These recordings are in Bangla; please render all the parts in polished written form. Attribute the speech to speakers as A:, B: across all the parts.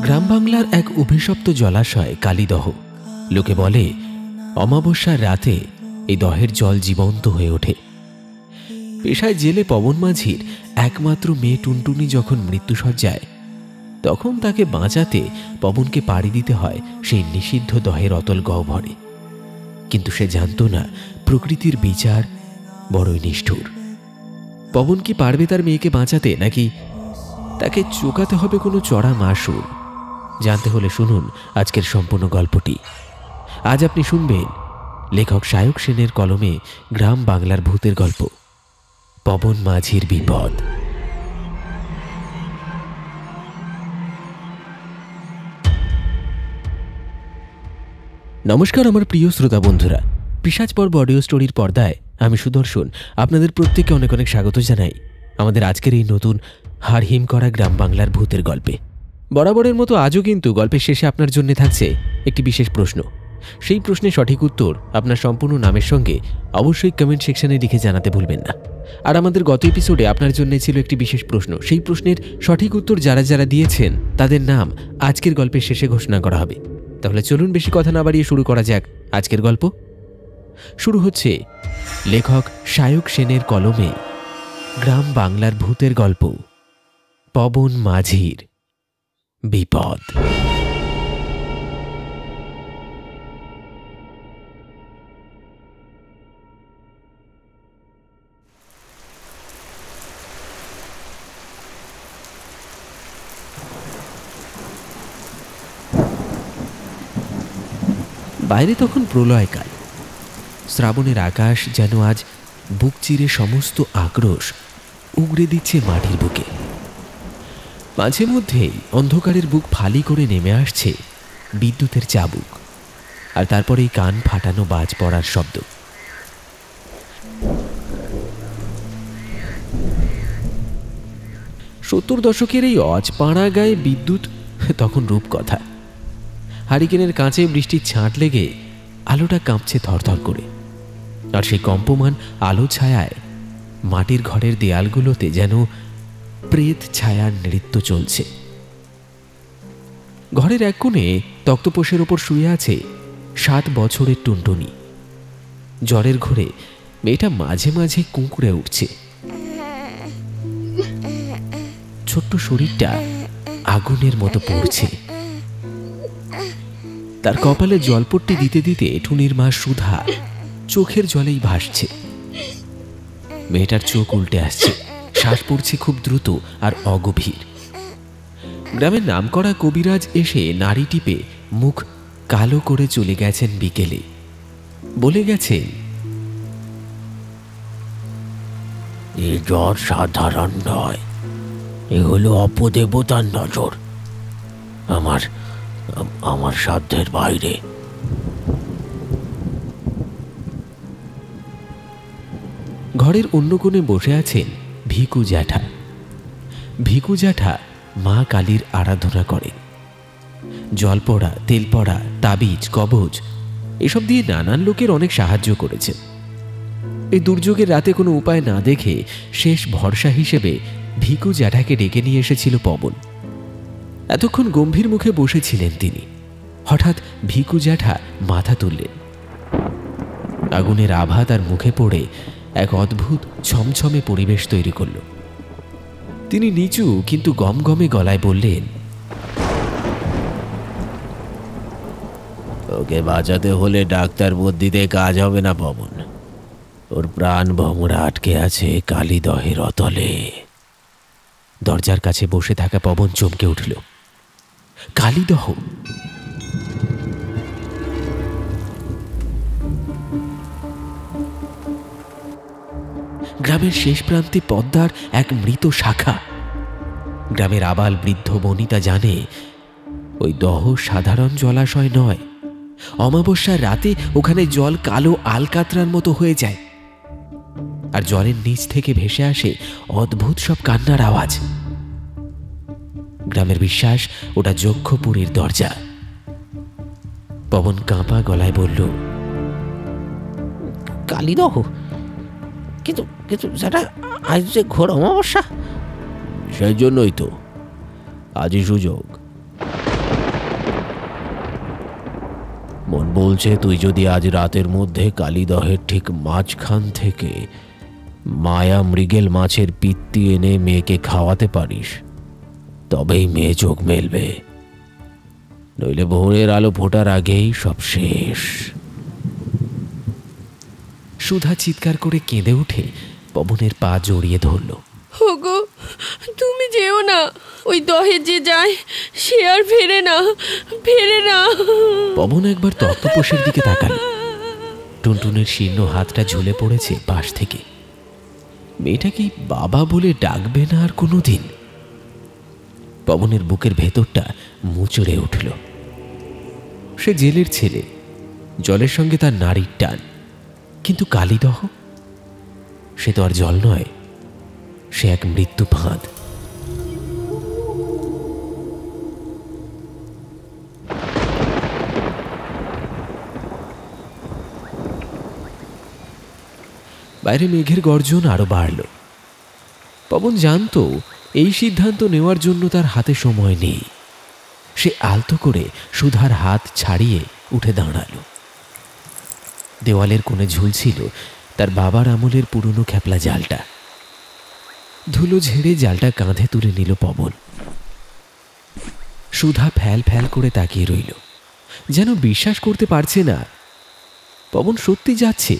A: গ্রাম বাংলার এক অভিশপ্ত জলাশয় কালীদহ। লোকে বলে অমাবস্যার রাতে এই দহের জল জীবন্ত হয়ে ওঠে। পেশায় জেলে পবন মাঝির একমাত্র মেয়ে টুনটুনি যখন মৃত্যুশয্যায়, তখন তাকে বাঁচাতে পবনকে পাড়ি দিতে হয় সেই নিষিদ্ধ দহের অতল গহ্বরে। কিন্তু সে জানত না প্রকৃতির বিচার বড়ই নিষ্ঠুর। পবন কি পারবে তার মেয়েকে বাঁচাতে, নাকি তাকে চোকাতে হবে কোনো চড়া মাশুল? জানতে হলে শুনুন আজকের সম্পূর্ণ গল্পটি। আজ আপনি শুনবেন লেখক সায়ক সেনের কলমে গ্রাম বাংলার ভূতের গল্প পবন মাঝির বিপদ। নমস্কার আমার প্রিয় শ্রোতা বন্ধুরা, পিশাচ পর্ব অডিও স্টোরির পর্দায় আমি সুদর্শন আপনাদের প্রত্যেককে অনেক অনেক স্বাগত জানাই আমাদের আজকের এই নতুন হাড়হিম করা গ্রাম বাংলার ভূতের গল্পে। বরাবরের মতো আজও কিন্তু গল্পের শেষে আপনার জন্য থাকছে একটি বিশেষ প্রশ্ন। সেই প্রশ্নের সঠিক উত্তর আপনার সম্পূর্ণ নামের সঙ্গে অবশ্যই কমেন্ট সেকশনে লিখে জানাতে ভুলবেন না। আর আমাদের গত এপিসোডে আপনার জন্য ছিল একটি বিশেষ প্রশ্ন। সেই প্রশ্নের সঠিক উত্তর যারা যারা দিয়েছেন তাদের নাম আজকের গল্পের শেষে ঘোষণা করা হবে। তাহলে চলুন বেশি কথা না বাড়িয়ে শুরু করা যাক আজকের গল্প। শুরু হচ্ছে লেখক সায়ক সেনের কলমে গ্রাম বাংলার ভূতের গল্প পবন মাঝির বিপদ। বাইরে তখন প্রলয়কাল। শ্রাবণের আকাশ যেন আজ বুক চিরে সমস্ত আক্রোশ উগড়ে দিচ্ছে মাটির বুকে। মাঝে মধ্যেই অন্ধকারের বুক ফালি করে নেমে আসছে বিদ্যুতের চাবুক, আর তারপরেই কান ফাটানো বাজ পড়ার শব্দ। 70 দশকের এই অজপাড়া গায়ে বিদ্যুৎ তখন রূপকথা। হারিকেনের কাঁচে বৃষ্টির ছাঁট লেগে আলোটা কাঁপছে থরথর করে, আর সেই কম্পমান আলো ছায়ায় মাটির ঘরের দেয়ালগুলোতে যেন প্রেত ছায়ার নৃত্য চলছে। ঘরের এক কোণে তক্তপোষের ওপর শুয়ে আছে 7 বছরের টুনটুনি। জ্বরের ঘোরে মেয়েটা মাঝে মাঝে কুঁকড়ে উঠছে। ছোট্ট শরীরটা আগুনের মতো পড়ছে। তার কপালে জলপট্টি দিতে দিতে টুনির মা সুধা চোখের জলেই ভাসছে। মেয়েটার চোখ উল্টে আসছে, শ্বাস পড়ছে খুব দ্রুত আর অগভীর। গ্রামের নামকরা কবিরাজ এসে নাড়ি টিপে মুখ কালো করে চলে গেছেন বিকেলে। বলে গেছেন, এ জ্বর সাধারণ নয়, এ হলো অপদেবতার নজর, আমার সাধ্যের বাইরে। ঘরের অন্য কোণে বসে আছেন ভিকু জ্যাঠা। ভিকু জ্যাঠা মা কালীর আরাধনা করেন। জল পড়া, তেল পড়া, তাবিজ, কবজ এসব দিয়ে নানান লোকের অনেক সাহায্য করেছেন। এই দুর্যোগের রাতে কোনো উপায় না দেখে শেষ ভরসা হিসেবে ভিকু জ্যাঠাকে ডেকে নিয়ে এসেছিল পবন। এতক্ষণ গম্ভীর মুখে বসেছিলেন তিনি। হঠাৎ ভিকু জ্যাঠা মাথা তুললেন। আগুনের আভা তার মুখে পড়ে এক অদ্ভুত ছমছমে পরিবেশ তৈরি করল। তিনি নিচু কিন্তু গমগমে গলায় বললেন, ওকে বাঁচাতে হলে ডাক্তার বুদ্ধিতে কাজ হবে না পবন। ওর প্রাণ ভমরা আটকে আছে কালীদহের অতলে। দরজার কাছে বসে থাকা পবন চমকে উঠল। কালীদহ! গ্রামের শেষ প্রান্তে পদ্মার এক মৃত শাখা। গ্রামের আবাল বৃদ্ধ বনিতা জানে ওই দহ সাধারণ জলাশয় নয়। অমাবস্যার রাতে ওখানে জল কালো আলকাতরার মতো হয়ে যায়, আর জলের নিচ থেকে ভেসে আসে অদ্ভুত সব কান্নার আওয়াজ। গ্রামের বিশ্বাস ওটা যক্ষপুরীর দরজা। পবন কাঁপা গলায় বলল,
B: কালীদহ, কিন্তু কিন্তু সেটা আজ যে ঘোর অমাবস্যা।
A: সেই জন্যই তো আজই সুযোগ। মন বলছে তুই যদি আজ রাতের মধ্যে কালীদহের ঠিক মাঝখান থেকে মায়া মৃগেল মাছের পিত্তি এনে মেয়েকে খাওয়াতে পারিস, তবেই মেয়ে চোখ মেলবে, নইলে ভোরের আলো ফোটার আগেই সব শেষ। সুধা চিৎকার করে কেঁদে উঠে পবনের পা জড়িয়ে ধরল।
C: ওগো, তুমি যেও না, ওই দহে যে যায় সে আর ফেরে না, ফেরে না।
A: পবন একবার তক্তপোষের দিকে তাকালো। টুনটুনের শীর্ণ হাতটা ঝুলে পড়েছে পাশ থেকে। মেয়েটা কি বাবা বলে ডাকবে না আর কোনোদিন? পবনের বুকের ভেতরটা মুচড়ে উঠল। সে জেলের ছেলে, জলের সঙ্গে তার নারীর টান, কিন্তু কালীদহ সে তো আর জল নয়, সে এক মৃত্যু ফাঁদ। বাইরে মেঘের গর্জন আরো বাড়ল। পবন জানতো এই সিদ্ধান্ত নেওয়ার জন্য তার হাতে সময় নেই। সে আলতো করে সুধার হাত ছাড়িয়ে উঠে দাঁড়ালো। দেওয়ালের কোণে ঝুলছিল তার বাবার আমলের পুরনো খ্যাপলা জালটা। ধুলো ঝেড়ে জালটা কাঁধে তুলে নিল পবন। সুধা ফ্যাল ফ্যাল করে তাকিয়ে রইল, যেন বিশ্বাস করতে পারছে না পবন সত্যি যাচ্ছে।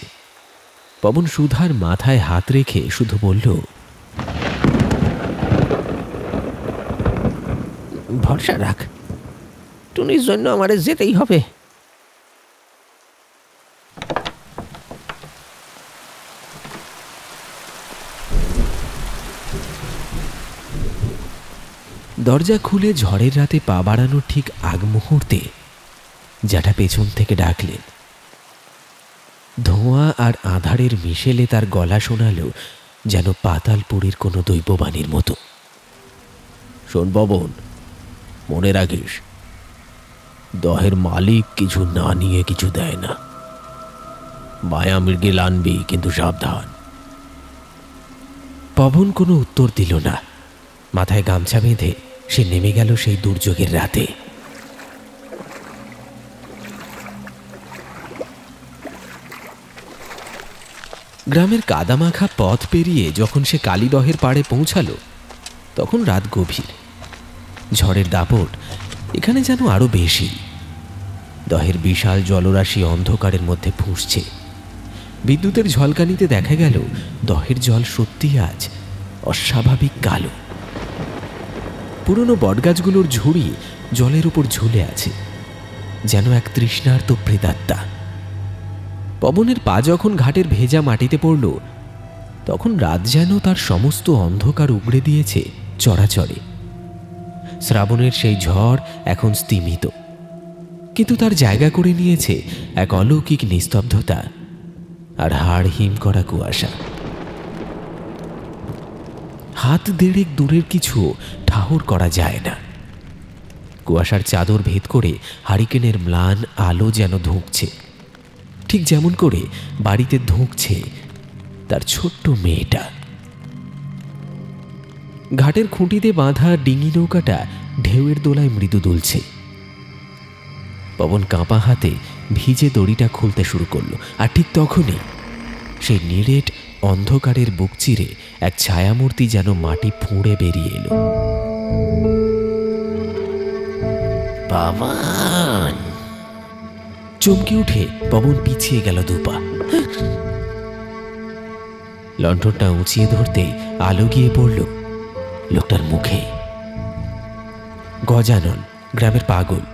A: পবন সুধার মাথায় হাত রেখে শুধু বলল,
B: ভরসা রাখ, টুনির জন্য আমারে যেতেই হবে।
A: দরজা খুলে ঝড়ের রাতে পা বাড়ানোর ঠিক আগ মুহূর্তে জ্যাঠা পেছন থেকে ডাকলেন। ধোঁয়া আর আঁধারের মিশেলে তার গলা শোনালো যেন পাতালপুরীর কোনো দৈববাণীর মতো। শোন পবন, মনে রাখিস, দহের মালিক কিছু না নিয়ে কিছু দেয় না। মায়া মৃগেল আনবি, কিন্তু সাবধান। পবন কোনো উত্তর দিল না। মাথায় গামছা বেঁধে সে নেমে গেল সেই দুর্যোগের রাতে। গ্রামের কাদামাখা পথ পেরিয়ে যখন সে কালীদহের পাড়ে পৌঁছালো, তখন রাত গভীর। ঝড়ের দাপট এখানে যেন আরো বেশি। দহের বিশাল জলরাশি অন্ধকারের মধ্যে ফুঁসছে। বিদ্যুতের ঝলকানিতে দেখা গেল দহের জল সত্যি আজ অস্বাভাবিক কালো। পুরনো বটগাছগুলোর ঝুড়ি জলের উপর ঝুলে আছে, যেন এক তৃষ্ণার্ত প্রেতাত্মা। পবনের পা যখন ঘাটের ভেজা মাটিতে পড়ল, তখন রাত যেন তার সমস্ত অন্ধকার উগড়ে দিয়েছে চরাচরে। শ্রাবণের সেই ঝড় এখন স্তিমিত, কিন্তু তার জায়গা করে নিয়েছে এক অলৌকিক নিস্তব্ধতা আর হাড় হিম করা কুয়াশা। হাত দেড়েক দূরের কিছু ঠাহর করা যায় না। কুয়াশার চাদর ভেদ করে হারিকেনের ম্লান আলো যেন ধুঁকছে, ঠিক যেমন করে বাড়িতে ধুঁকছে তার ছোট্ট মেয়েটা। ঘাটের খুঁটিতে বাঁধা ডিঙি নৌকাটা ঢেউয়ের দোলায় মৃদু দুলছে। পবন কাঁপা হাতে ভিজে দড়িটা খুলতে শুরু করলো, আর ঠিক তখনই সেই নিরেট অন্ধকারের বুক চিরে এক ছায়ামূর্তি যেন মাটি ফুঁড়ে বেরিয়ে এলো।
B: বাবান!
A: চমকে উঠে পবন পিছিয়ে গেল দুপা। লণ্ঠনটা উঁচিয়ে ধরতেই আলো গিয়ে পড়ল লোকটার মুখে। গজানন, গ্রামের পাগল।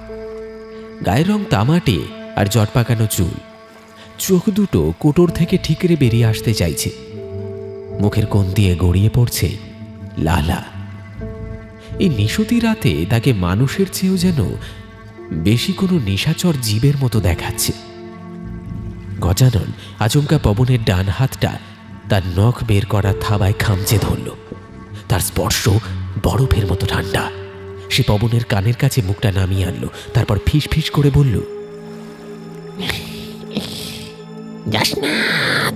A: গায়ের রং তামাটে আর জট পাকানো চুল। চোখ দুটো কোটর থেকে ঠিকরে বেরিয়ে আসতে চাইছে। মুখের কোণ দিয়ে গড়িয়ে পড়ছে লালা। এই নিশতি রাতে তাকে মানুষের চেয়েও যেন বেশি কোনো নিশাচর জীবের মতো দেখাচ্ছে। গজানন আচমকা পবনের ডান হাতটা তার নখ বের করা থাবায় খামচে ধরল। তার স্পর্শ বরফের মতো ঠান্ডা। সে পবনের কানের কাছে মুখটা নামিয়ে আনলো, তারপর ফিস ফিস করে বলল,
B: যাস না,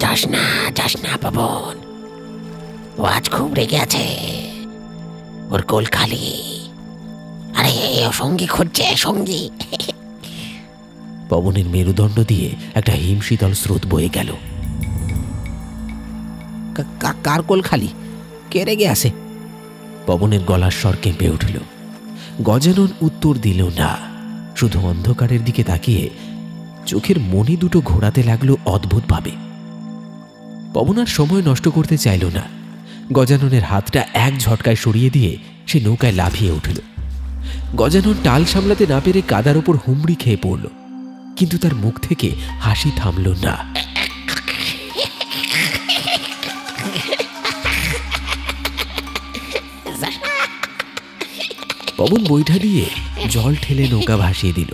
B: যাস না, যাস না পবন। ও আজ খুব রেগে আছে, ওর কোল খালি। আরে ও সঙ্গী খুঁজছে, সঙ্গী।
A: পবনের মেরুদণ্ড দিয়ে একটা হিমশীতল স্রোত বয়ে গেল।
B: কার কোল খালি? কে রেগে আছে?
A: পবনের গলার স্বর কেঁপে উঠল। গজানন উত্তর দিল না, শুধু অন্ধকারের দিকে তাকিয়ে চোখের মণি দুটো ঘোরাতে লাগলো অদ্ভুতভাবে। পবন আর সময় নষ্ট করতে চাইল না। গজাননের হাতটা এক ঝটকায় সরিয়ে দিয়ে সে নৌকায় লাফিয়ে উঠল। গজানন টাল সামলাতে না পেরে কাদার ওপর হুমড়ি খেয়ে পড়ল, কিন্তু তার মুখ থেকে হাসি থামল না। পবন বৈঠা দিয়ে জল ঠেলে নৌকা ভাসিয়ে দিল।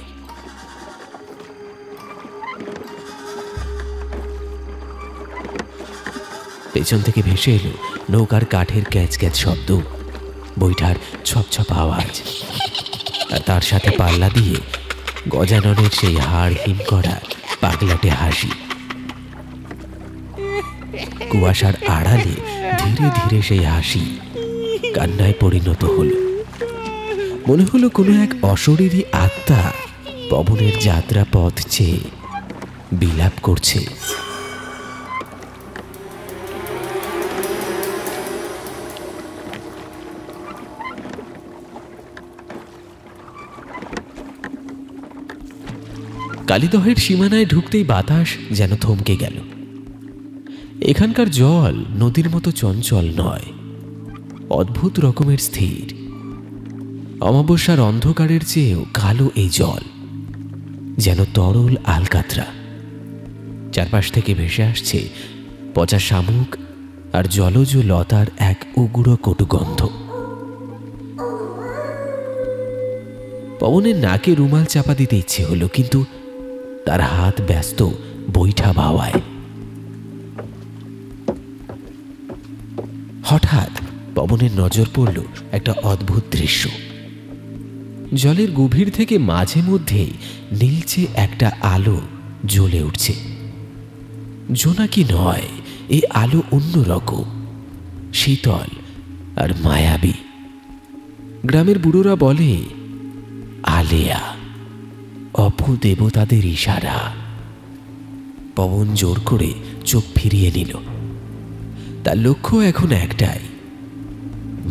A: পেছন থেকে ভেসে এলো নৌকার কাঠের ক্যাচ ক্যাচ শব্দ, বৈঠার ছপ আওয়াজ, আর তার সাথে পাল্লা দিয়ে গজাননের সেই হাড় হিম করা পাগলাটে হাসি। কুয়াশার আড়ালে ধীরে ধীরে সেই হাসি কান্নায় পরিণত হলো। মনে হলো কোনো এক অশরীরী আত্মা পবনের যাত্রা পথ চেয়ে বিলাপ করছে। কালীদহের সীমানায় ঢুকতেই বাতাস যেন থমকে গেল। এখানকার জল নদীর মতো চঞ্চল নয়, অদ্ভুত রকমের স্থির। অমাবস্যার অন্ধকারের চেয়েও কালো এই জল, যেন তরল আলকাতরা। চারপাশ থেকে ভেসে আসছে পচা শামুক আর জলজ লতার এক উগ্র কটু গন্ধ। পবনের নাকে রুমাল চাপা দিতে ইচ্ছে হলো, কিন্তু তার হাত ব্যস্ত বৈঠা বাওয়ায়। হঠাৎ পবনের নজর পড়ল একটা অদ্ভুত দৃশ্য। জলের গভীর থেকে মাঝে মধ্যেই নীলচে একটা আলো জ্বলে উঠছে। জোনাকি নয়, এই আলো অন্যরকম, শীতল আর মায়াবী। গ্রামের বুড়োরা বলে আলেয়া, অপদেবতাদের ইশারা। পবন জোর করে চোখ ফিরিয়ে নিল। তার লক্ষ্য এখন একটাই,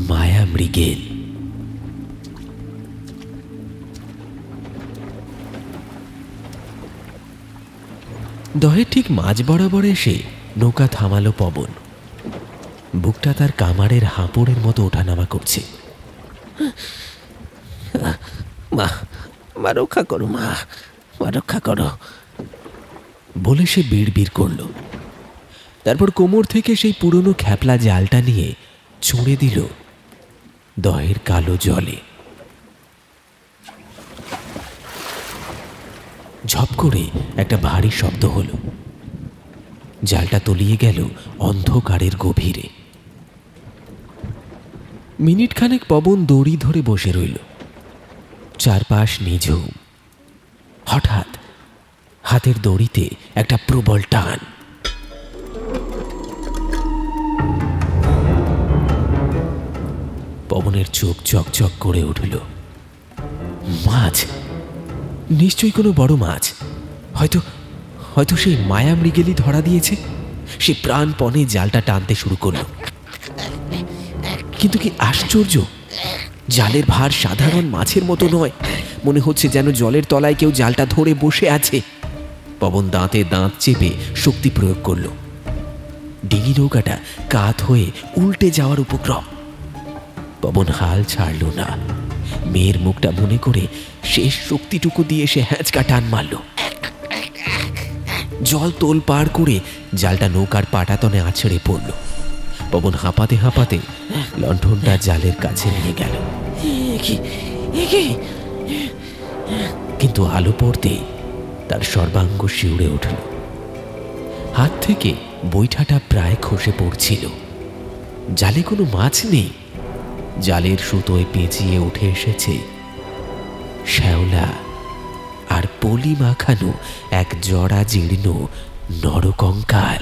A: মায়া মৃগেল। দহের ঠিক মাঝ বরাবর এসে নৌকা থামালো পবন। বুকটা তার কামারের হাঁপড়ের মতো ওঠানামা করছে।
B: মা, মা রক্ষা করো, মা, মা রক্ষা করো
A: বলে সে বিড়বিড় করল। তারপর কোমর থেকে সেই পুরনো খ্যাপলা জালটা নিয়ে ছুঁড়ে দিল দহের কালো জলে। ঝপ করে একটা ভারী শব্দ হলো। জালটা তলিয়ে গেল অন্ধকারের গভীরে। মিনিট খানেক পবন দড়ি ধরে বসে রইল। চারপাশ নিঝুম। হঠাৎ হাতের দড়িতে একটা প্রবল টান। পবনের চোখ চকচক করে উঠল। মাছ, নিশ্চয়ই কোনো বড় মাছ। হয়তো হয়তো সেই মায়া মৃগেলই ধরা দিয়েছে। সে প্রাণপণে জালটা টানতে শুরু করল। কিন্তু কি আশ্চর্য, জালের ভার সাধারণ মাছের মতো নয়। মনে হচ্ছে যেন জলের তলায় কেউ জালটা ধরে বসে আছে। পবন দাঁতে দাঁত চেপে শক্তি প্রয়োগ করল। ডিঙি নৌকাটা কাত হয়ে উল্টে যাওয়ার উপক্রম। পবন হাল ছাড়ল না। মেয়ের মুখটা মনে করে শেষ শক্তিটুকু দিয়ে সে হ্যাঁচকা টান মারল। জল তোল পার করে জালটা নৌকার পাটাতনে আছড়ে পড়ল। পবন হাঁপাতে হাঁপাতে লণ্ঠনটা জালের কাছে নিয়ে গেল, কিন্তু আলো পড়তেই তার সর্বাঙ্গ শিউরে উঠল। হাত থেকে বৈঠাটা প্রায় খসে পড়ছিল। জালে কোনো মাছ নেই। জালের সুতোয় পেঁচিয়ে উঠে এসেছে শ্যাওলা আর পলি মাখানো এক জড়া জীর্ণ নরকঙ্কাল।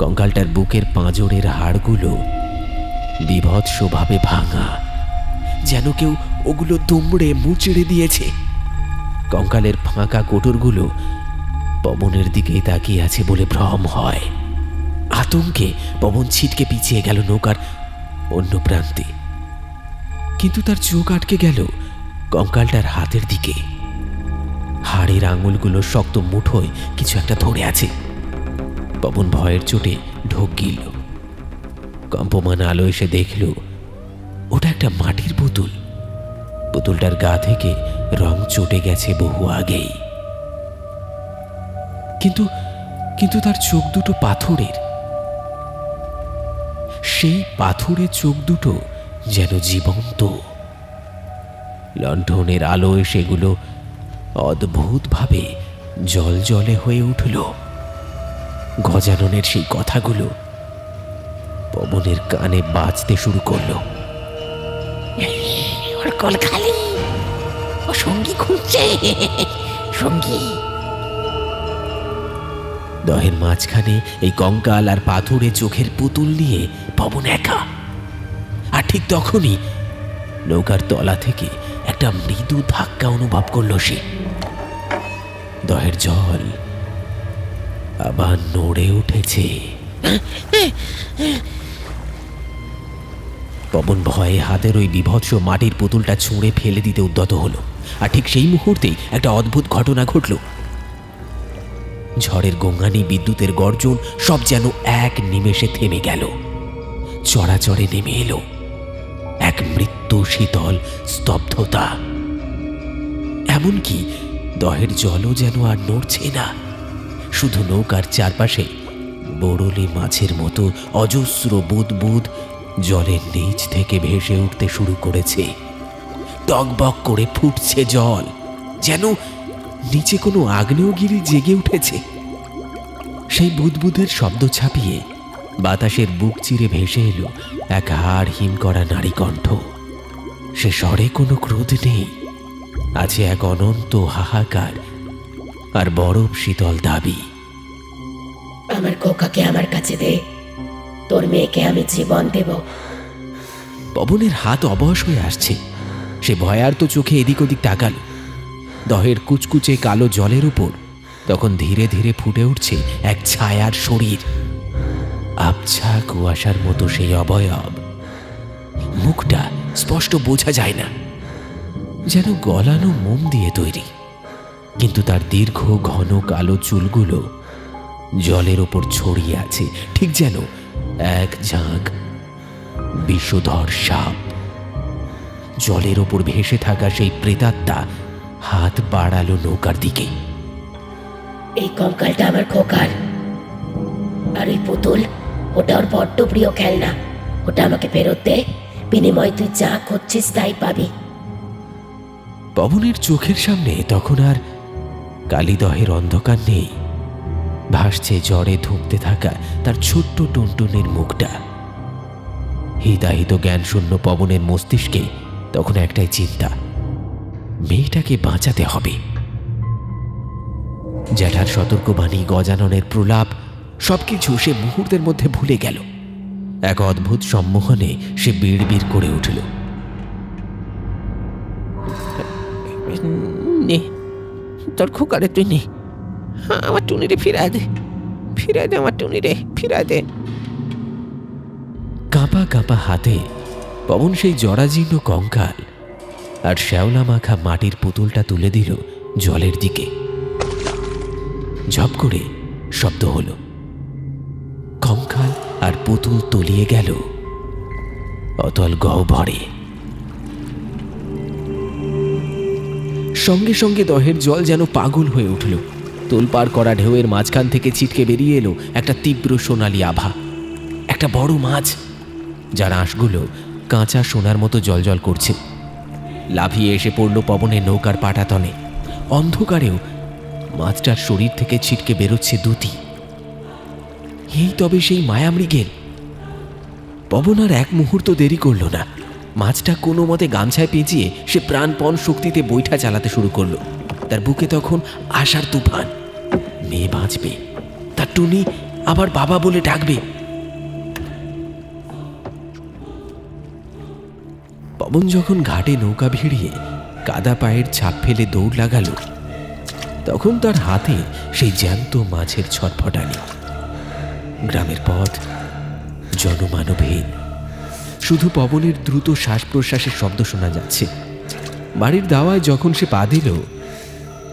A: কঙ্কালটার বুকের পাঁজরের হাড়গুলো বীভৎসভাবে ভাঙা, যেন কেউ ওগুলো দুমড়ে মুচড়ে দিয়েছে। কঙ্কালের ফাঁকা কোটরগুলো পবনের দিকেই তাকিয়ে আছে বলে ভ্রম হয়। আতঙ্কে পবন ছিটকে পিছিয়ে গেল নৌকার অন্য প্রান্তে, কিন্তু তার চোখ আটকে গেল কঙ্কালটার হাতের দিকে। হাড়ের আঙুলগুলো শক্ত মুঠোয় কিছু একটা ধরে আছে। পবন ভয়ের চোটে ঢোক গিলল। কম্পমান আলো এসে দেখল ওটা একটা মাটির পুতুল। পুতুলটার গা থেকে রং চটে গেছে বহু আগেই, কিন্তু তার চোখ দুটো পাথরের। সেই পাথরের চোখ দুটো যেন জীবন্ত। লণ্ঠনের আলোয় সেগুলো অদ্ভুতভাবে জলজলে হয়ে উঠল। গজাননের সেই কথাগুলো পবনের কানে বাজতে শুরু করলো।
B: ওর কোল খালি, ও সঙ্গী খুঁজছে, সঙ্গী।
A: দহের মাঝখানে এই কঙ্কাল আর পাথুরে চোখের পুতুল নিয়ে পবন একা। আর ঠিক তখনই নৌকার তলা থেকে একটা মৃদু ধাক্কা অনুভব করল সে। দহের জল আবার নড়ে উঠেছে। পবন ভয়ে হাতের ওই বিভৎস মাটির পুতুলটা ছুঁড়ে ফেলে দিতে উদ্যত হলো। আর ঠিক সেই মুহূর্তেই একটা অদ্ভুত ঘটনা ঘটল। ঝড়ের গঙ্গানি, বিদ্যুতের গর্জন সব যেন এক নিমেষে থেমে গেল। চড়াচড়ে নেমে এলো এক মৃত্যু শীতল স্তব্ধতা। এমনকি দহের জলও যেন আর নড়ছে না। শুধু নৌকার চারপাশে বড়লি মাছের মতো অজস্র বুদবুদ জলের নিচ থেকে ভেসে উঠতে শুরু করেছে। টকবক করে ফুটছে জল, যেন নিচে কোনো আগ্নেয়গিরি জেগে উঠেছে। সেই বুদবুদের শব্দ ছাপিয়ে বাতাসের বুক চিরে ভেসে এলো এক হাড় হিম করা নারী কণ্ঠ। সে স্বরে কোনো ক্রোধ নেই, আছে এক অনন্ত হাহাকার আর বরফ শীতল দাবি।
D: আমার খোকাকে আমার কাছে দে, তোর মেয়েকে আমি জীবন দেব।
A: পবনের হাত অবশ হয়ে আসছে। সে ভয়ার্ত চোখে এদিক ওদিক তাকাল। দহের কুচকুচে কালো জলের উপর তখন ধীরে ধীরে ফুটে উঠছে এক ছায়ার শরীর। আবছা কুয়াশার মতো সেই অবয়ব। মুখটা স্পষ্ট বোঝা যায় না, যেন গলানো মোম দিয়ে তৈরি। কিন্তু তার দীর্ঘ ঘন কালো চুলগুলো জলের ওপর ছড়িয়ে আছে, ঠিক যেন এক ঝাঁক বিষধর সাপ। জলের ওপর ভেসে থাকা সেই প্রেতাত্মা হাত বাড়ালো নৌকার দিকে।
D: এই কঙ্কালটা আমার খোকার, আর ওই পুতুল ওটা ওর বড্ড প্রিয় খেলনা। ওটা আমাকে ফেরত দে, বিনিময় তুই যা খুঁজছিস তাই পাবি।
A: পবনের চোখের সামনে তখন আর কালিদহের অন্ধকার নেই। ভাসছে জ্বরে ধুঁকতে থাকা তার ছোট্ট টুনটুনের মুখটা। হিতাহিত জ্ঞান শূন্য পবনের মস্তিষ্কে তখন একটাই চিন্তা, মেয়েটাকে বাঁচাতে হবে। জ্যাঠার সতর্কবাণী, গজাননের প্রলাপ সবকিছু সে মুহূর্তের মধ্যে ভুলে গেল। এক অদ্ভুত সম্মোহনে সে বিড়বিড় করে উঠল,
B: নে তোর খোকারে তুই নে, আমার টুনিরে ফিরায় দে, ফিরায় দে আমার টুনিরে, ফিরায় দে।
A: কাঁপা কাঁপা হাতে পবন সেই জরাজীর্ণ কঙ্কাল আর শ্যাওলা মাখা মাটির পুতুলটা তুলে দিল জলের দিকে। ঝপ করে শব্দ হলো। কঙ্কাল আর পুতুল তলিয়ে গেল অতল গহ্বরে। সঙ্গে সঙ্গে দহের জল যেন পাগল হয়ে উঠল। তোলপাড় করা ঢেউয়ের মাঝখান থেকে ছিটকে বেরিয়ে এলো একটা তীব্র সোনালি আভা। একটা বড় মাছ, যার আঁশগুলো কাঁচা সোনার মতো জলজল করছে, লাফিয়ে এসে পড়ল পবনের নৌকার পাটাতনে। অন্ধকারেও মাছটার শরীর থেকে ছিটকে বেরোচ্ছে দুতি। এই তবে সেই মায়ামৃগেল। পবন আর এক মুহূর্ত দেরি করল না। মাছটা কোনো মতে গামছায় পেঁচিয়ে সে প্রাণপণ শক্তিতে বৈঠা চালাতে শুরু করলো। তার বুকে তখন আশার তুফান। মেয়ে বাঁচবে, তার টুনি আবার বাবা বলে ডাকবে। পবন যখন ঘাটে নৌকা ভিড়িয়ে কাদা পায়ের ছাপ ফেলে দৌড় লাগালো, তখন তার হাতে সেই জ্যান্ত মাছের ছটফটানি। গ্রামের পথ জনমানবহীন, শুধু পবনের দ্রুত শ্বাস প্রশ্বাসের শব্দ শোনা যাচ্ছে। বাড়ির দাওয়ায় যখন সে পা দিল,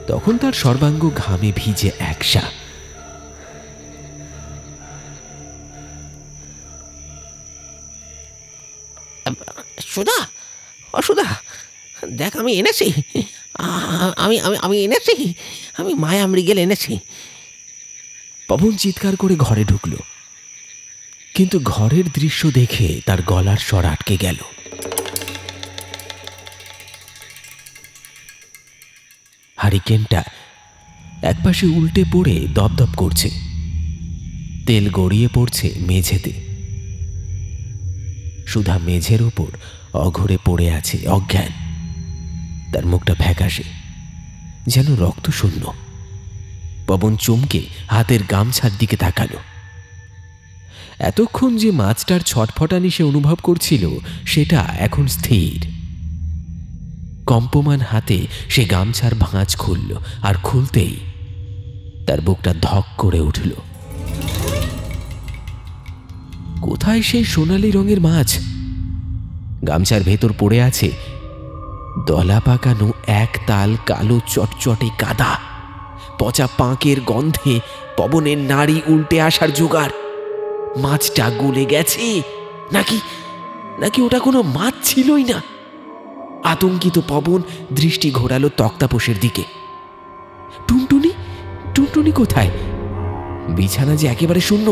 A: তখন তার সর্বাঙ্গ ঘামে ভিজে একসা।
B: সুধা, অসুধা, দেখ আমি এনেছি, আমি আমি আমি এনেছি, আমি মায়া মৃগেল এনেছি।
A: পবন চিৎকার করে ঘরে ঢুকল, কিন্তু ঘরের দৃশ্য দেখে তার গলার স্বর আটকে গেল। হারিকেনটা একপাশে উল্টে পড়ে দপদপ করছে, তেল গড়িয়ে পড়ছে মেঝেতে। সুধা মেঝের উপর অঘরে পড়ে আছে অজ্ঞান, তার মুখটা ফ্যাকাশে, যেন রক্ত শূন্য। পবন চমকে হাতের গামছার দিকে তাকালো। এতক্ষণ যে মাছটার ছটফটানি সে অনুভব করছিল, সেটা এখন স্থির। কম্পমান হাতে সে গামছার ভাঁজ খুলল, আর খুলতেই তার বুকটা ধক করে উঠল। কোথায় সেই সোনালি রঙের মাছ? গামছার ভেতর পড়ে আছে দলা পাকানো এক তাল কালো চটচটে কাদা। পচা পাঁকের গন্ধে পবনের নাড়ি উল্টে আসার জোগাড়। মাছটা গলে গেছে, নাকি নাকি ওটা কোনো মাছ ছিলই না। আতঙ্কিত পবন দৃষ্টি ঘোরালো তক্তাপোষের দিকে। টুনটুনি, টুনটুনি কোথায়? বিছানা যে একেবারে শূন্য,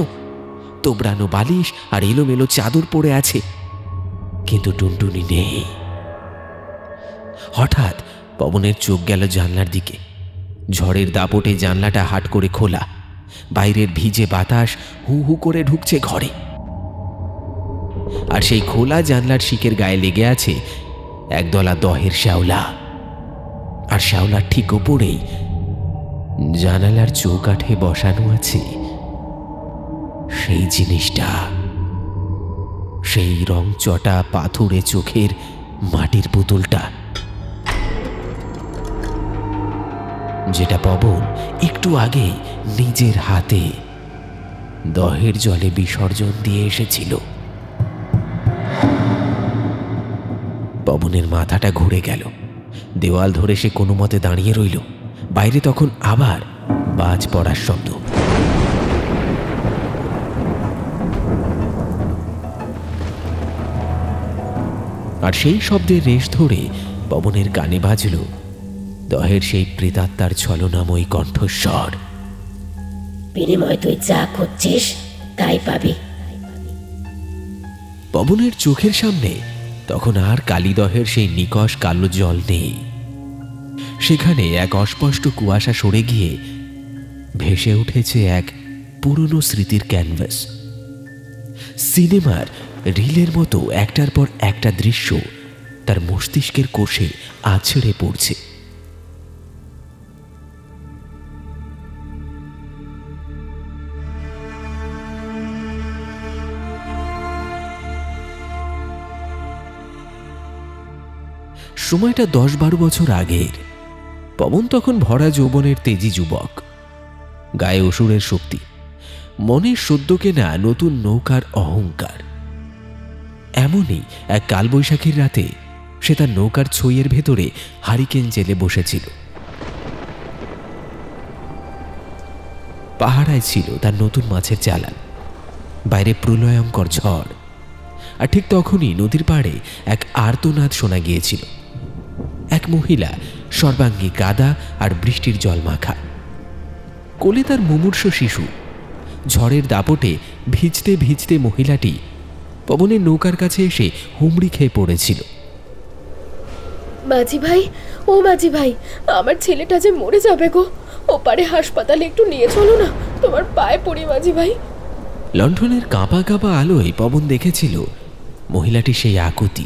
A: তোবড়ানো বালিশ আর এলোমেলো চাদর পড়ে আছে, কিন্তু টুনটুনি নেই। হঠাৎ পবনের চোখ গেল জানলার দিকে। ঝড়ের দাপটে জানলাটা হাট করে খোলা, বাইরের ভিজে বাতাস হু হু করে ঢুকছে ঘরে। আর সেই খোলা জানলার শিকের গায়ে লেগে আছে একদলা দহের শ্যাওলা। আর শ্যাওলার ঠিক ওপরেই জানালার চৌকাঠে বসানো আছে সেই জিনিসটা, সেই রংচটা পাথুরে চোখের মাটির পুতুলটা, যেটা পবন একটু আগে নিজের হাতে দহের জলে বিসর্জন দিয়ে এসেছিল। পবনের মাথাটা ঘুরে গেল। দেওয়াল ধরে সে কোনো মতে দাঁড়িয়ে রইল। বাইরে তখন আবার বাজ পড়ার শব্দ। আর সেই শব্দের রেশ ধরে পবনের কানে বাজল দহের সেই প্রেতাত্মার ছলনাময়ী কণ্ঠস্বর।
D: বিনিময় তুই যা খুঁজছিস তাই পাবি।
A: পবনের চোখের সামনে তখন আর কালীদহের সেই নিকষ কালো জল নেই। সেখানে এক অস্পষ্ট কুয়াশা সরে গিয়ে ভেসে উঠেছে এক পুরনো স্মৃতির ক্যানভাস। সিনেমার রিলের মতো একটার পর একটা দৃশ্য তার মস্তিষ্কের কোষে আছড়ে পড়ছে। সময়টা 10-12 বছর আগের। পবন তখন ভরা যৌবনের তেজি যুবক, গায়ে অসুরের শক্তি, মনে সদ্য কেনা নতুন নৌকার অহংকার। এমনই এক কালবৈশাখীর রাতে সে তার নৌকার ছইয়ের ভেতরে হারিকেন জেলে বসেছিল। পাহাড়ায় ছিল তার নতুন মাছের চালান, বাইরে প্রলয়ঙ্কর ঝড়। আর ঠিক তখনই নদীর পাড়ে এক আর্তনাদ শোনা গিয়েছিল। এক মহিলা, সর্বাঙ্গে কাদা আর বৃষ্টির জল মাখা, কোলে তার মুমূর্ষ শিশু। ঝড়ের দাপটে ভিজতে ভিজতে মহিলাটি পবনের নৌকার কাছে এসে হুমড়ি খেয়ে পড়েছিল।
C: মাঝি ভাই, ও মাঝি ভাই, আমার ছেলেটা যে মরে যাবে গো, ওপারে হাসপাতালে একটু নিয়ে চলো না, তোমার পায়ে পড়ি মাঝি ভাই।
A: লণ্ঠনের কাঁপা কাঁপা আলোয় পবন দেখেছিল মহিলাটি সেই আকুতি,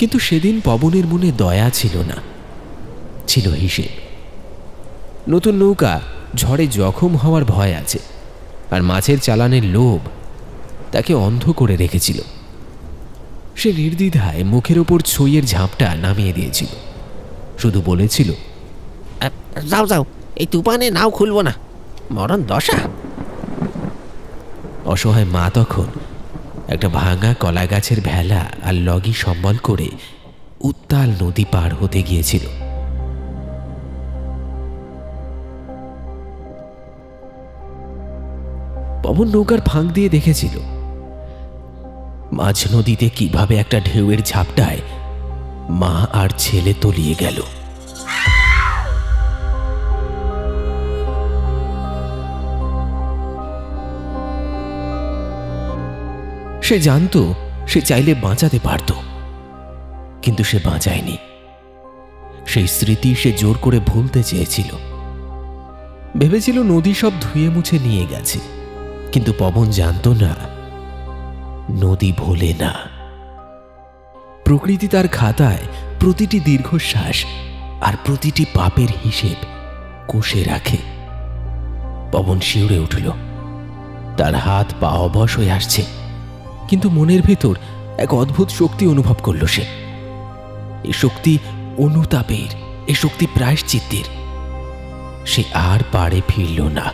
A: কিন্তু সেদিন পবনের মনে দয়া ছিল না, ছিল হিসেব। নতুন নৌকা, ঝড়ে জখম হওয়ার ভয় আছে, আর মাছের চালানের লোভ তাকে অন্ধ করে রেখেছিল। সে নির্দ্বিধায় মুখের ওপর ছইয়ের ঝাঁপটা নামিয়ে দিয়েছিল, শুধু বলেছিল,
B: যাও যাও, এই তুফানে নাও খুলবো না, মরণ দশা।
A: অসহায় মা তখন একটা ভাঙা কলা গাছের ভেলা আর লগি সম্বল করে উত্তাল নদী পার হতে গিয়েছিল। পবন নৌকার ফাঁক দিয়ে দেখেছিল মাঝ নদীতে কিভাবে একটা ঢেউয়ের ঝাপটায় মা আর ছেলে তলিয়ে গেল। সে জানত সে চাইলে বাঁচাতে পারত, কিন্তু সে বাঁচায়নি। সেই স্মৃতি সে জোর করে ভুলতে চেয়েছিল। ভেবেছিল নদী সব ধুয়ে মুছে নিয়ে গেছে, কিন্তু পবন জানত না, নদী ভোলে না। প্রকৃতি তার খাতায় প্রতিটি দীর্ঘশ্বাস আর প্রতিটি পাপের হিসেব কষে রাখে। পবন শিউরে উঠল, তার হাত পা অবশ হয়ে আসছে, কিন্তু মনের ভেতর এক অদ্ভুত শক্তি অনুভব করল সে। এ শক্তি অনুতাপের, এ শক্তি প্রায়শ্চিত্তের। সে আর পাড়ে ফিরল না।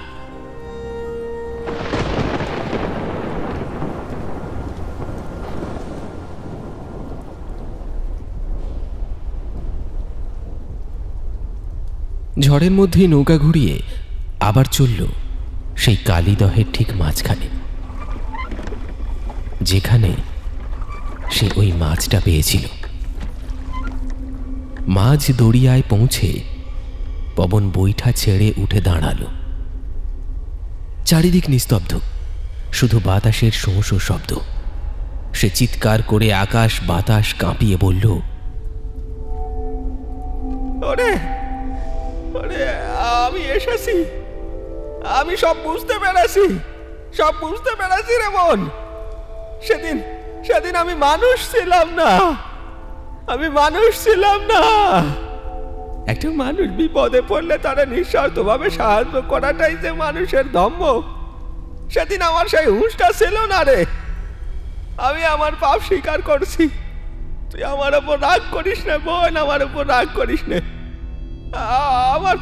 A: ঝড়ের মধ্যেই নৌকা ঘুরিয়ে আবার চলল সেই কালীদহের ঠিক মাঝখানে, যেখানে সে ওই মাছটা পেয়েছিল। মাঝ দরিয়ায় পৌঁছে পবন বৈঠা ছেড়ে উঠে দাঁড়াল। চারিদিক নিস্তব্ধ, শুধু বাতাসের শোঁ শোঁ শব্দ। সে চিৎকার করে আকাশ বাতাস কাঁপিয়ে বলল,
E: ওরে ওরে, আমি এসেছি, আমি সব বুঝতে পেরেছি, সব বুঝতে পেরেছি রে বোন। সেদিন সেদিন আমি মানুষ ছিলাম না, আমি মানুষ ছিলাম না। একটা মানুষ বিপদে পড়লে তারা নিঃস্বার্থভাবে সাহায্য করাটাই যে মানুষের ধর্ম, সেদিন আমার সেই হুঁশটা ছিল না রে। আমি আমার পাপ স্বীকার করছি। তুই আমার উপর রাগ করিস না বোন, আমার উপর রাগ করিস না। আমার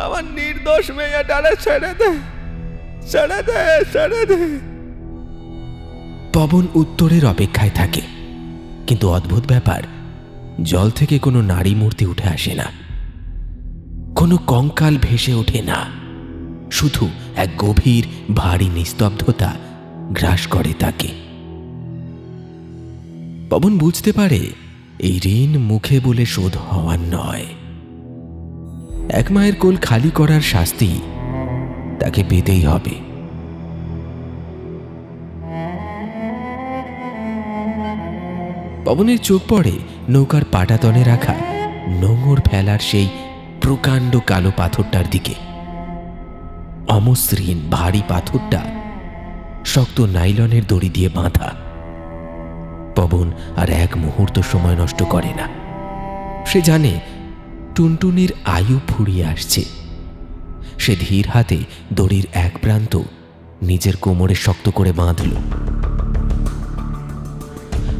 E: আমার নির্দোষ মেয়েটারে ছেড়ে দে, ছেড়ে দে, ছেড়ে দে।
A: পবন উত্তরের অপেক্ষায় থাকে, কিন্তু অদ্ভুত ব্যাপার, জল থেকে কোনো নারী মূর্তি উঠে আসে না, কোনো কঙ্কাল ভেসে ওঠে না। শুধু এক গভীর ভারী নিস্তব্ধতা গ্রাস করে তাকে। পবন বুঝতে পারে এই ঋণ মুখে বলে শোধ হওয়ার নয়। এক মায়ের কোল খালি করার শাস্তি তাকে পেতেই হবে। পবনের চোখ পড়ে নৌকার পাটাতনে রাখা নোঙর ফেলার সেই প্রকাণ্ড কালো পাথরটার দিকে। অমসৃণ ভারী পাথরটা শক্ত নাইলনের দড়ি দিয়ে বাঁধা। পবন আর এক মুহূর্ত সময় নষ্ট করে না। সে জানে টুনটুনির আয়ু ফুরিয়ে আসছে। সে ধীর হাতে দড়ির এক প্রান্ত নিজের কোমরে শক্ত করে বাঁধল।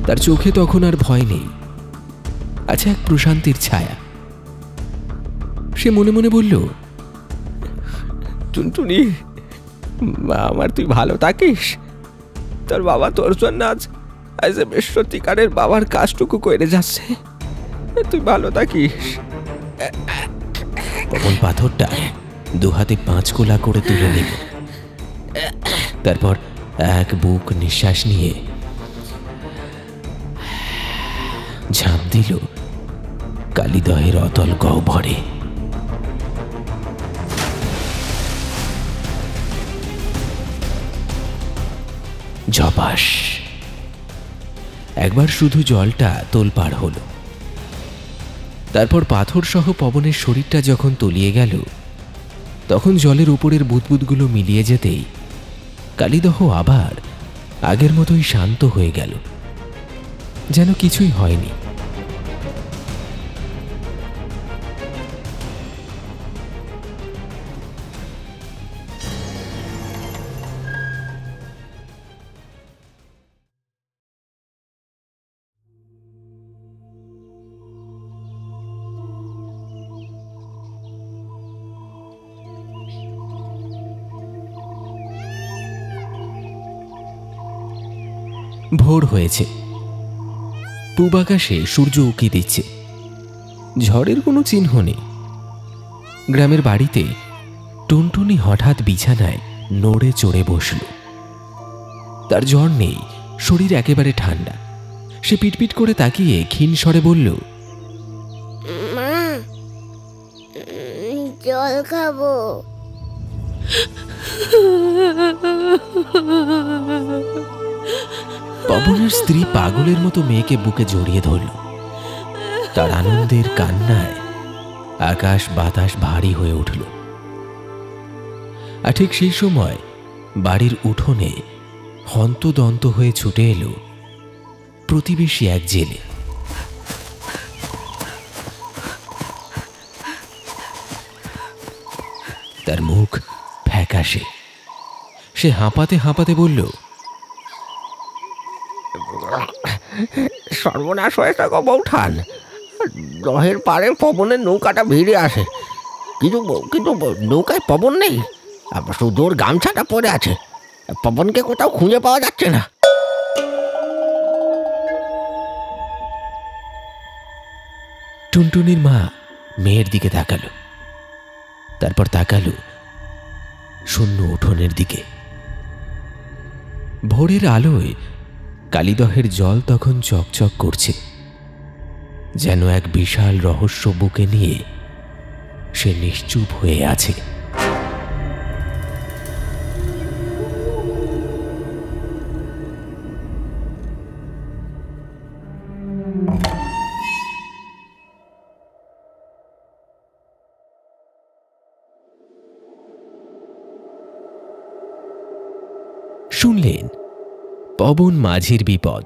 A: তার চোখে তখন আর ভয় নেই, আছে এক প্রশান্তির ছায়া। সে মনে মনে বলল,
E: টুনটুনি, আমার তুই ভালো থাকিস। তোর বাবা তোর জন্য আজ আজ বেশ সত্যিকারের বাবার কাজটুকু করে যাচ্ছে। তুই ভালো থাকিস।
A: পবন পাথরটা দুহাতে 5 কোলা করে তুলে নিল। তারপর এক বুক নিঃশ্বাস নিয়ে ঝাঁপ দিল কালীদহের অতল গহ্বরে। ঝপাস একবার শুধু জলটা তোলপাড় হলো। তারপর পাথর সহ পবনের শরীরটা যখন তলিয়ে গেল, তখন জলের উপরের বুদবুদগুলো মিলিয়ে যেতেই কালীদহ আবার আগের মতোই শান্ত হয়ে গেল, যেন কিছুই হয়নি। ভোর হয়েছে, পূব আকাশে সূর্য উঁকি দিচ্ছে, ঝড়ের কোনো চিহ্ন নেই। গ্রামের বাড়িতে টুনটুনি হঠাৎ বিছানায় নড়ে চড়ে বসল। তার জ্বর নেই, শরীর একেবারে ঠান্ডা। সে পিটপিট করে তাকিয়ে ক্ষীণ স্বরে বলল,
F: মা, জল খাবো।
A: পবনের স্ত্রী পাগলের মতো মেয়েকে বুকে জড়িয়ে ধরল। তার আনন্দের কান্নায় আকাশ বাতাস ভারী হয়ে উঠল। আর ঠিক সেই সময় বাড়ির উঠোনে হন্তদন্ত হয়ে ছুটে এলো প্রতিবেশী এক জেলে। তার মুখ ফ্যাকাশে। সে হাঁপাতে হাঁপাতে বলল,
B: সর্বনাশ হয়েছে গো বৌঠান। দহের পাড়ে পবনের নৌকাটা ভিড়ে আসে, কিন্তু কিন্তু নৌকায় পবন নেই, শুধু ওর গামছাটা পড়ে আছে। পবনকে কোথাও খুঁজে পাওয়া যাচ্ছে না।
A: টুনটুনির মা মেয়ের দিকে তাকালো, তারপর তাকালো শূন্য উঠোনের দিকে। ভোরের আলোয় কালীদহের জল তখন চকচক করছে, যেন এক বিশাল রহস্য বুকে নিয়ে সে নিশ্চুপ হয়ে আছে। শুনলেন পবন মাঝির বিপদ।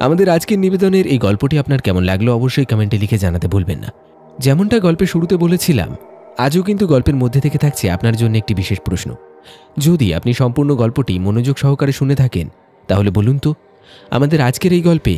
A: আমাদের আজকের নিবেদনের এই গল্পটি আপনার কেমন লাগলো অবশ্যই কমেন্টে লিখে জানাতে ভুলবেন না। যেমনটা গল্পের শুরুতে বলেছিলাম, আজও কিন্তু গল্পের মধ্যে থেকে থাকছে আপনার জন্য একটি বিশেষ প্রশ্ন। যদি আপনি সম্পূর্ণ গল্পটি মনোযোগ সহকারে শুনে থাকেন, তাহলে বলুন তো, আমাদের আজকের এই গল্পে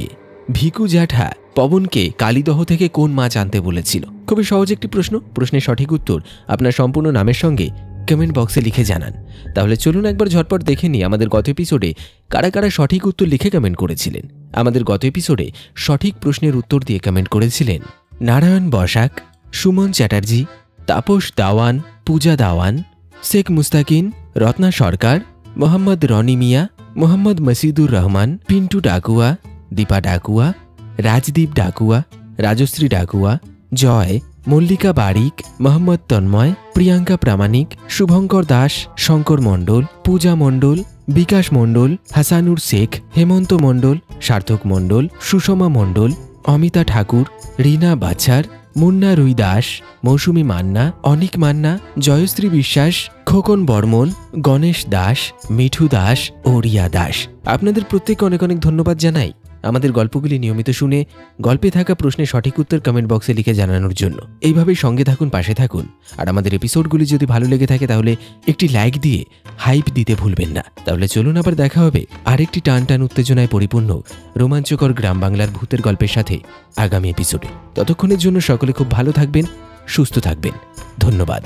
A: ভিকু জ্যাঠা পবনকে কালীদহ থেকে কোন মাছ আনতে বলেছিল? খুবই সহজ একটি প্রশ্ন। প্রশ্নের সঠিক উত্তর আপনার সম্পূর্ণ নামের সঙ্গে কমেন্ট বক্সে লিখে জানান। তাহলে চলুন একবার ঝটপট দেখে নিই আমাদের গত এপিসোডে কারা কারা সঠিক উত্তর লিখে কমেন্ট করেছিলেন। আমাদের গত এপিসোডে সঠিক প্রশ্নের উত্তর দিয়ে কমেন্ট করেছিলেন নারায়ণ বসাক, সুমন চ্যাটার্জি, তাপস দাওয়ান, পূজা দাওয়ান, শেখ মুস্তাকিন, রত্না সরকার, মোহাম্মদ রনি মিয়া, মোহাম্মদ মসিদুর রহমান, পিন্টু ডাকুয়া, দীপা ডাকুয়া, রাজদীপ ডাকুয়া, রাজশ্রী ডাকুয়া, জয়, মল্লিকা বারিক, মোহাম্মদ তন্ময়, প্রিয়াঙ্কা প্রামাণিক, শুভঙ্কর দাস, শঙ্কর মণ্ডল, পূজা মণ্ডল, বিকাশ মণ্ডল, হাসানুর শেখ, হেমন্ত মণ্ডল, সার্থক মণ্ডল, সুষমা মণ্ডল, অমিতা ঠাকুর, রীনা বাছার, মুন্না রুই দাস, মৌসুমী মান্না, অনিক মান্না, জয়শ্রী বিশ্বাস, খোকন বর্মন, গণেশ দাস, মিঠু দাস ও রিয়া দাস। আপনাদের প্রত্যেককে অনেক অনেক ধন্যবাদ জানাই আমাদের গল্পগুলি নিয়মিত শুনে গল্পে থাকা প্রশ্নের সঠিক উত্তর কমেন্ট বক্সে লিখে জানানোর জন্য। এইভাবেই সঙ্গে থাকুন, পাশে থাকুন। আর আমাদের এপিসোডগুলি যদি ভালো লেগে থাকে তাহলে একটি লাইক দিয়ে হাইপ দিতে ভুলবেন না। তাহলে চলুন আবার দেখা হবে আরেকটি টান টান উত্তেজনায় পরিপূর্ণ রোমাঞ্চকর গ্রাম বাংলার ভূতের গল্পের সাথে আগামী এপিসোডে। ততক্ষণের জন্য সকলে খুব ভালো থাকবেন, সুস্থ থাকবেন। ধন্যবাদ।